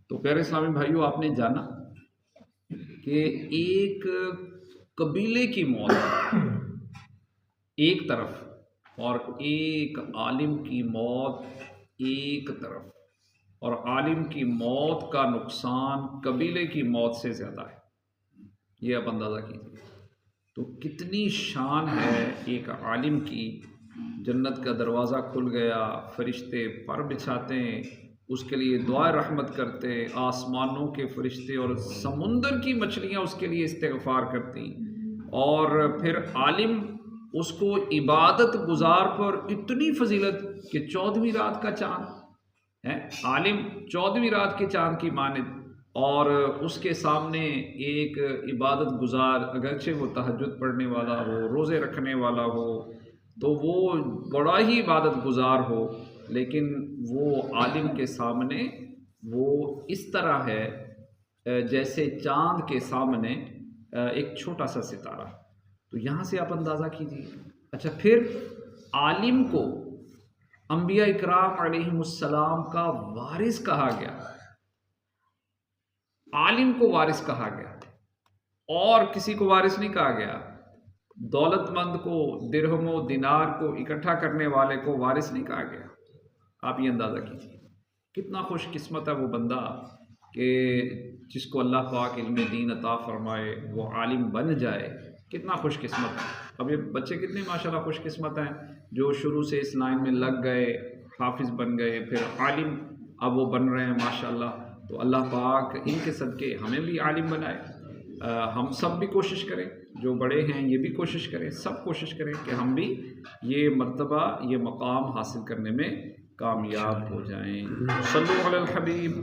तो प्यारे इस्लामी भाइयों, आपने जाना कि एक कबीले की मौत एक तरफ और एक आलिम की मौत एक तरफ, और आलिम की मौत का नुकसान कबीले की मौत से ज़्यादा है। ये आप अंदाज़ा कीजिए। तो कितनी शान है एक आलिम की। जन्नत का दरवाज़ा खुल गया, फरिश्ते पर बिछाते हैं, उसके लिए दुआ रहमत करते, आसमानों के फरिश्ते और समुंदर की मछलियाँ उसके लिए इस्तिग़फ़ार करती, और फिर आलिम उसको इबादत गुजार पर इतनी फजीलत कि 14वीं रात का चाँद है, आलिम 14वीं रात के चाँद की मानित, और उसके सामने एक इबादत गुजार, अगरचे वो तहज्जुद पढ़ने वाला हो, रोज़े रखने वाला हो, तो वो बड़ा ही इबादत गुजार हो, लेकिन वो आलिम के सामने वो इस तरह है जैसे चाँद के सामने एक छोटा सा सितारा। तो यहाँ से आप अंदाज़ा कीजिए। अच्छा, फिर आलिम को अंबिया इकराम अलैहिमुस्सलाम का वारिस कहा गया, आलिम को वारिस कहा गया, और किसी को वारिस नहीं कहा गया। दौलतमंद को, दिरहमो दिनार को इकट्ठा करने वाले को वारिस नहीं कहा गया। आप ये अंदाज़ा कीजिए कितना खुशकिस्मत है वो बंदा कि जिसको अल्लाह पाक इल्म दीन अता फरमाए, वो आलिम बन जाए। कितना खुशकिस्मत है। अब ये बच्चे कितने माशाल्लाह खुशकिस्मत हैं जो शुरू से इस लाइन में लग गए, हाफिज़ बन गए, फिर आलिम अब वो बन रहे हैं माशाल्लाह। तो अल्लाह पाक इनके सदक़े हमें भी आलिम बनाए। हम सब भी कोशिश करें, जो बड़े हैं ये भी कोशिश करें, सब कोशिश करें कि हम भी ये मर्तबा, ये मकाम हासिल करने में कामयाब हो जाएं। सल्लल्लाहु अलल हबीब।